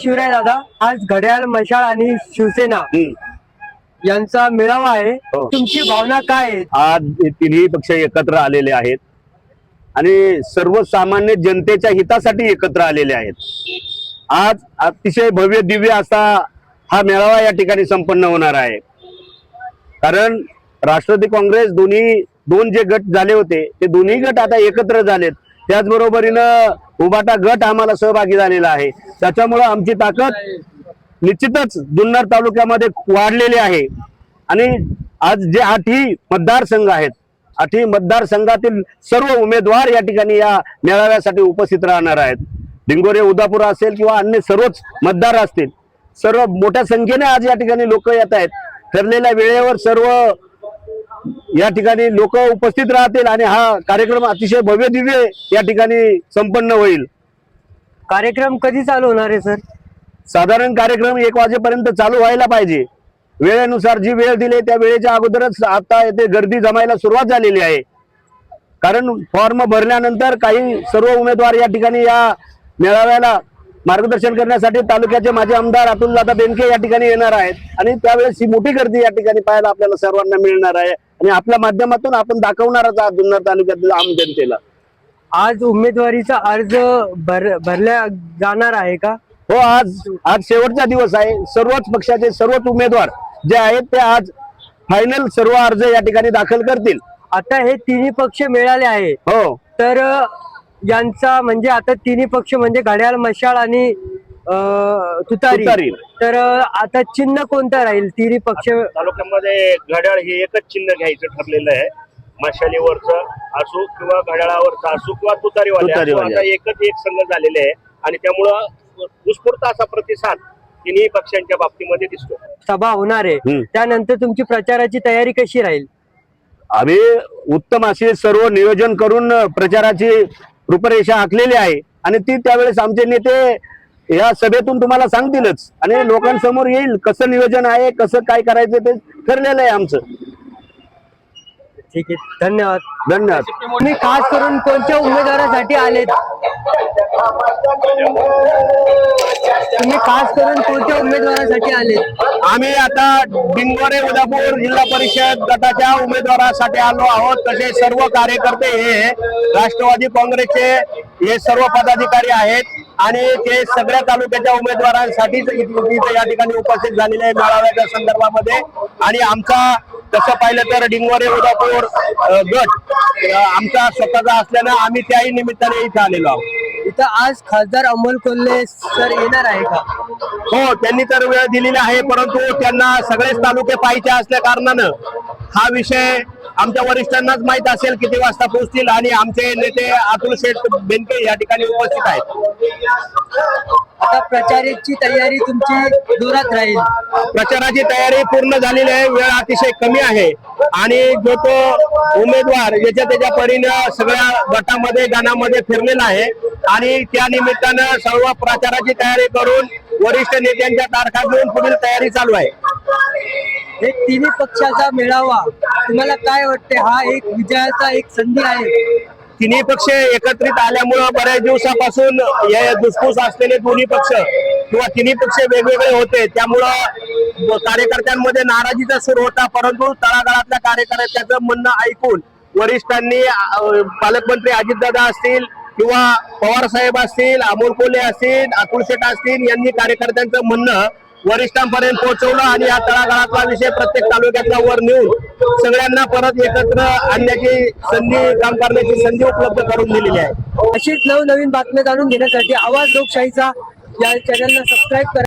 शिवराय दादा, आज घड्याळ, मशाल आणि शिवसेना यांचा मेळावा आहे. तुमची भावना काय आहे? आज तिन्ही पक्ष एकत्र आलेले आहेत आणि सर्वसामान्य जनतेच्या हितासाठी एकत्र आलेले आहेत. आज अतिशय भव्य दिव्य असा हा मेळावा या ठिकाणी संपन्न होणार आहे. कारण राष्ट्रवादी काँग्रेस दोन जे गट झाले होते ते दोन्ही गट आता एकत्र झालेत. त्याचबरोबरीनं उभाटा गट आम्हाला सहभागी झालेला आहे. त्याच्यामुळे आमची ताकद निश्चितच जुन्नर तालुक्यामध्ये वाढलेली आहे. आणि आज जे 8ही मतदारसंघ आहेत, 8ही मतदारसंघातील सर्व उमेदवार या ठिकाणी या मेळाव्यासाठी उपस्थित राहणार आहेत. डिंगोरे, उदापूर असेल किंवा अन्य सर्वच मतदार असतील, सर्व मोठ्या संख्येने आज या ठिकाणी लोक येत आहेत. ठरलेल्या वेळेवर सर्व या ठिकाणी लोक उपस्थित राहतील आणि हा कार्यक्रम अतिशय भव्य दिव्य या ठिकाणी संपन्न होईल. कार्यक्रम कधी चालू होणार आहे सर? साधारण कार्यक्रम 1 वाजेपर्यंत चालू व्हायला पाहिजे. वेळेनुसार जी वेळ दिली त्या वेळेच्या अगोदरच आता येथे गर्दी जमायला सुरुवात झालेली आहे. कारण फॉर्म भरल्यानंतर काही सर्व उमेदवार या ठिकाणी या मेळाव्याला मार्गदर्शन करण्यासाठी तालुक्याचे माजी आमदार अतुलदादा बेनके या ठिकाणी येणार आहेत आणि त्यावेळेस ही मोठी गर्दी या ठिकाणी पाहायला आपल्याला सर्वांना मिळणार आहे. आणि आपल्या माध्यमातून आपण दाखवणारच आहात जुन्नर तालुक्यातील आम जनतेला. आज उमेदवारीचा अर्ज भरल्या जाणार आहे का? हो, आज शेवटचा दिवस आहे. सर्वच पक्षाचे सर्वच उमेदवार जे आहेत ते आज फायनल सर्व अर्ज या ठिकाणी दाखल करतील. आता हे तिन्ही पक्ष मिळाले आहे. हो, तर यांचा म्हणजे आता तिन्ही पक्ष म्हणजे घड्याळ, मशाल आणि तुतारी. तर आता चिन्ह कोणतं राहील? तिन्ही पक्ष तालुक्यामध्ये घड्याळ हे एकच चिन्ह घ्यायचं ठरलेलं आहे. मशालीवरचं असो किंवा घड्याळावरचं असो किंवा तुतारीवाले आता एकच एक संघ झालेले आहे आणि त्यामुळं उत्स्फूर्त असा प्रतिसाद तिन्ही पक्षांच्या बाबतीमध्ये दिसतो. सभा होणार आहे, त्यानंतर तुमची प्रचाराची तयारी कशी राहील? आम्ही उत्तम असे सर्व नियोजन करून प्रचाराची रूपरेषा आखलेली आहे आणि ती त्यावेळेस आमचे नेते या सभेतून तुम्हाला सांगतीलच आणि लोकांसमोर येईल कसं नियोजन आहे, कसं काय करायचं ते ठरलेलं आहे आमचं. ठीक आहे, धन्यवाद. धन्यवाद. तुम्ही खास करून कोणत्या उमेदवारासाठी आलेत? तुम्ही खास करून कोणत्या उमेदवारासाठी आलेत? आम्ही आता डिंगोरे उदापूर जिल्हा परिषद गटाच्या उमेदवारासाठी आलो आहोत. तसे सर्व कार्यकर्ते हे राष्ट्रवादी काँग्रेसचे हे सर्व पदाधिकारी आहेत आणि ते सगळ्या तालुक्याच्या उमेदवारांसाठीच या ठिकाणी उपस्थित झालेले आहे मेळाव्याच्या संदर्भामध्ये. आणि आमचा तसं पाहिलं तर डिंगोरे उदापूर गट आमचा स्वतःचा असल्यानं आम्ही त्याही निमित्ताने इथे आलेलो आहोत. इथं आज खासदार अमोल कोल्हे सर येणार आहे का? हो, त्यांनी तर वेळ दिलेली आहे, परंतु त्यांना सगळेच तालुके पाहिजे असल्या कारणानं हा विषय आमच्या वरिष्ठांनाच माहित असेल किती वाजता पोहोचतील आणि आमचे नेते अतुल शेठ बेनके या ठिकाणी उपस्थित आहेत. आता प्रचाराची तयारी तुमची जोरात राहील? प्रचाराची तयारी पूर्ण झालेली आहे. वेळ अतिशय कमी आहे आणि जो तो उमेदवार याच्या त्याच्या परीनं सगळ्या गटामध्ये गाण्यामध्ये फिरलेला आहे आणि त्या निमित्तानं सर्व प्रचाराची तयारी करून वरिष्ठ नेत्यांच्या तारखा घेऊन पुढील तयारी चालू आहे. हे तिन्ही पक्षाचा मेळावा तुम्हाला काय वाटते? हा एक विजयाचा एक संधी आहे. तिन्ही पक्ष एकत्रित आल्यामुळं बऱ्याच दिवसापासून हे धुसफूस असलेले दोन्ही पक्ष किंवा तिन्ही पक्ष वेगवेगळे होते, त्यामुळं कार्यकर्त्यांमध्ये नाराजीचा सूर होता. परंतु तळागाळातल्या कार्यकर्त्याचं म्हणणं ऐकून वरिष्ठांनी पालकमंत्री अजितदादा असतील किंवा पवार साहेब असतील, अमोल कोल्हे असतील, अतुल शेठ असतील यांनी कार्यकर्त्यांचं म्हणणं वरिष्ठांपर्यंत पोहोचवलं आणि या तळागाळातला विषय प्रत्येक तालुक्यातला वर नेऊन सगळ्यांना परत एकत्र आणण्याची संधी, काम करण्याची संधी उपलब्ध करून दिलेली आहे. अशीच नवनवीन बातम्या जाणून घेण्यासाठी आवाज लोकशाहीचा या चॅनलला सबस्क्राईब करा.